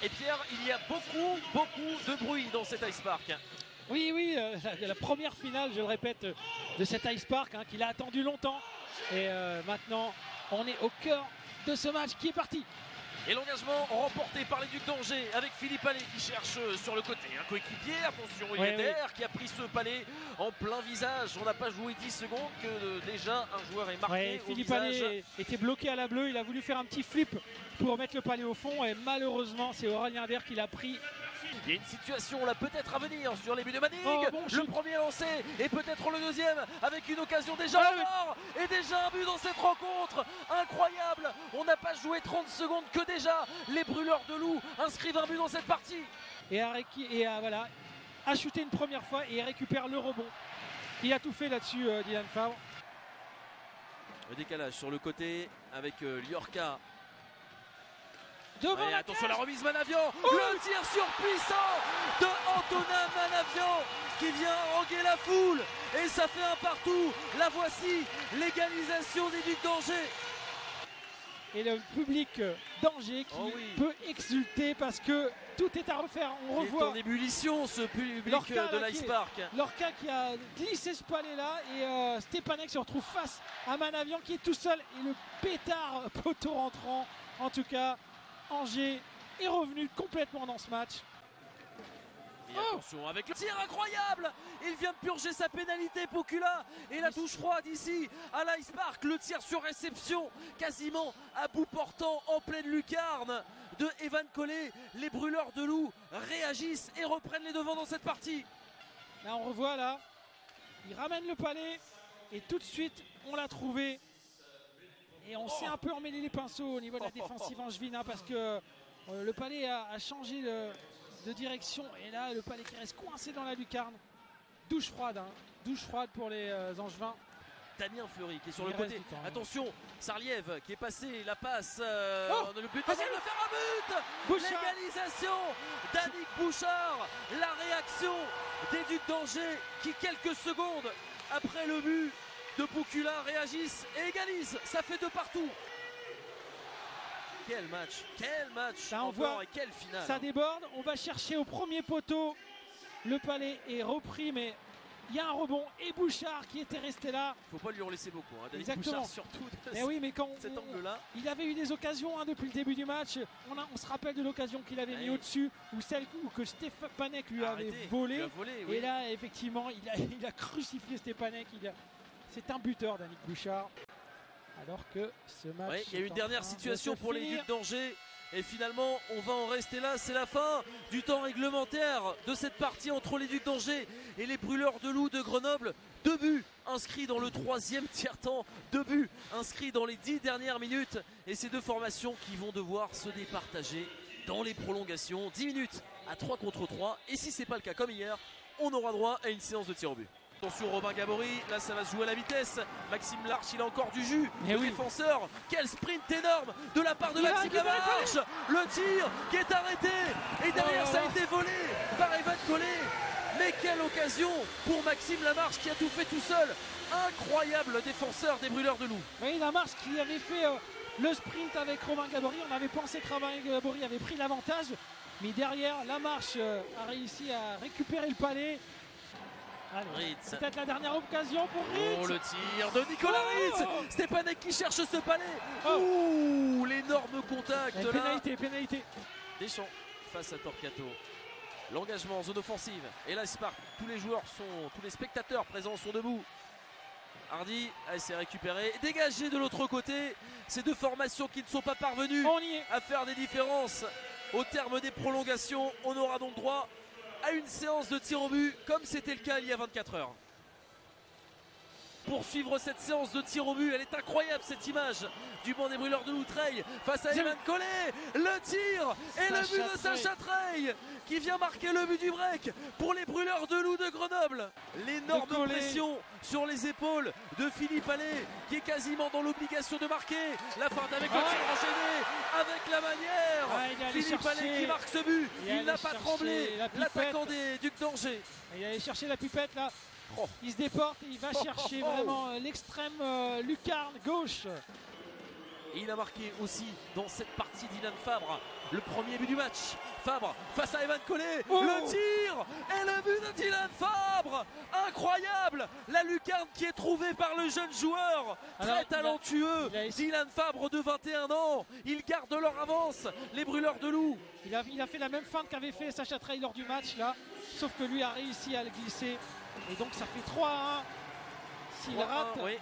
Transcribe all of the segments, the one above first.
Et Pierre, il y a beaucoup de bruit dans cet Ice Park. Oui, la première finale, je le répète, de cet Ice Park qu'il a attendu longtemps. Et maintenant, on est au cœur de ce match qui est parti. Et l'engagement remporté par les Ducs d'Angers avec Philippe Allais qui cherche sur le côté un coéquipier. Attention, Yedder qui a pris ce palais en plein visage. On n'a pas joué 10 secondes que déjà un joueur est marqué au Philippe visage. Allais était bloqué à la bleue. Il a voulu faire un petit flip pour mettre le palais au fond. Et malheureusement, c'est Aurélien Der qui l'a pris. Il y a une situation là peut-être à venir sur les buts de Manning. Bon le premier lancé et peut-être le deuxième avec une occasion déjà en or. Et déjà un but dans cette rencontre. Incroyable. On n'a pas joué 30 secondes que déjà les brûleurs de loup inscrivent un but dans cette partie. Et voilà, a shooté une première fois et récupère le rebond. Il a tout fait là-dessus, Dylan Favre. Le décalage sur le côté avec Liorca. Devant attention la remise Manavian, le tir surpuissant de Antonin Manavian qui vient haranguer la foule et ça fait un partout. La voici, l'égalisation des Ducs d'Angers. Et le public d'Angers qui peut exulter parce que tout est à refaire. On revoit en ébullition ce public de l'Ice Park. Lorca qui a glissé ce palais là et Stepanek se retrouve face à Manavian qui est tout seul et le pétard poteau rentrant. En tout cas, Angers est revenu complètement dans ce match. Et attention avec le tir incroyable. Il vient de purger sa pénalité Pokula. Et la touche froide ici à l'Ice Park. Le tir sur réception quasiment à bout portant en pleine lucarne de Evan Collet. Les brûleurs de loup réagissent et reprennent les devants dans cette partie. Là on revoit là. Il ramène le palais et tout de suite on l'a trouvé. Et on s'est un peu emmêlé les pinceaux au niveau de la défensive angevine parce que le palais a changé de direction. Et là, le palais qui reste coincé dans la lucarne. Douche froide pour les Angevins. Damien Fleury qui est sur le côté. Attention, Sarliev qui est passé, la passe. Le but de faire un but. L'égalisation d'Annick Bouchard. La réaction des Ducs d'Angers qui quelques secondes après le but de Pokula réagissent et égalisent. Ça fait 2 partout. Quel match là, on voit, et quelle finale. Ça déborde, on va chercher au premier poteau. Le palais est repris, mais il y a un rebond et Bouchard qui était resté là. Faut pas lui en laisser beaucoup. David Exactement. Bouchard surtout. Mais oui, mais quand cet angle-là. Il avait eu des occasions depuis le début du match. On se rappelle de l'occasion qu'il avait mis au-dessus ou celle que Stepanek lui avait volé. Et là, effectivement, il a crucifié Stepanek. C'est un buteur d'Annick Bouchard. Alors que ce match. Il y a une dernière situation pour les Ducs d'Angers. Et finalement, on va en rester là. C'est la fin du temps réglementaire de cette partie entre les Ducs d'Angers et les brûleurs de loup de Grenoble. 2 buts inscrits dans le 3e tiers-temps. 2 buts inscrits dans les 10 dernières minutes. Et ces 2 formations qui vont devoir se départager dans les prolongations. 10 minutes à 3 contre 3. Et si c'est pas le cas comme hier, on aura droit à une séance de tir au but. Attention Robin Gabory, là ça va se jouer à la vitesse. Maxime Larche, il a encore du jus. Défenseur, quel sprint énorme de la part de Maxime Larche. Le tir qui est arrêté. Et derrière ça a été volé par Evan Collet. Mais quelle occasion pour Maxime Lamarche qui a tout fait tout seul. Incroyable défenseur des brûleurs de loup. Oui, Lamarche qui avait fait le sprint avec Robin Gabory. On avait pensé que Robin Gabory avait pris l'avantage. Mais derrière, Lamarche a réussi à récupérer le palais. Peut-être la dernière occasion pour Ritz. Le tir de Nicolas Ritz. Stepanek qui cherche ce palais. L'énorme contact là. Pénalité. Deschamps face à Torquato. L'engagement en zone offensive. Et là, Spark, tous les spectateurs présents sont debout. Hardy s'est récupéré, dégagé de l'autre côté. Ces 2 formations qui ne sont pas parvenues à faire des différences au terme des prolongations. On aura donc droit à une séance de tir au but comme c'était le cas il y a 24 heures. Pour suivre cette séance de tir au but, elle est incroyable cette image du banc des brûleurs de Loutreil face à Evan Collet. Le tir et le but de Sacha Treille qui vient marquer le but du break pour les brûleurs de loup de Grenoble. L'énorme pression sur les épaules de Philippe Allais qui est quasiment dans l'obligation de marquer. La fin avec le tir enchaîné avec la manière. Philippe Allais qui marque ce but. Il n'a pas tremblé, l'attaquant des Ducs d'Angers. Il allait chercher la pipette là. Il se déporte et il va chercher vraiment l'extrême lucarne gauche. Et il a marqué aussi dans cette partie Dylan Fabre le premier but du match. Fabre face à Evan Collet, Oh, le tir et le but de Dylan Fabre. Incroyable, la lucarne qui est trouvée par le jeune joueur, Alors, très talentueux. il a essayé- Dylan Fabre de 21 ans, ils gardent leur avance, les brûleurs de loup. il a fait la même feinte qu'avait fait Sacha Trey lors du match là, sauf que lui a réussi à le glisser. Et donc ça fait 3-1. S'il 3-1, rate, oui.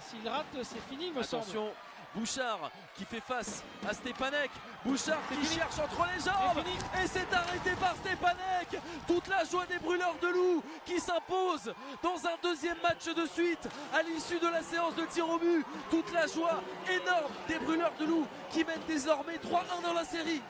C'est fini, il me semble. Attention, Bouchard qui fait face à Stepanek. Bouchard qui fini. cherche entre les jambes C'est fini. et c'est arrêté par Stepanek. Toute la joie des brûleurs de loup qui s'impose dans un deuxième match de suite à l'issue de la séance de tir au but. Toute la joie énorme des brûleurs de loup qui mènent désormais 3-1 dans la série.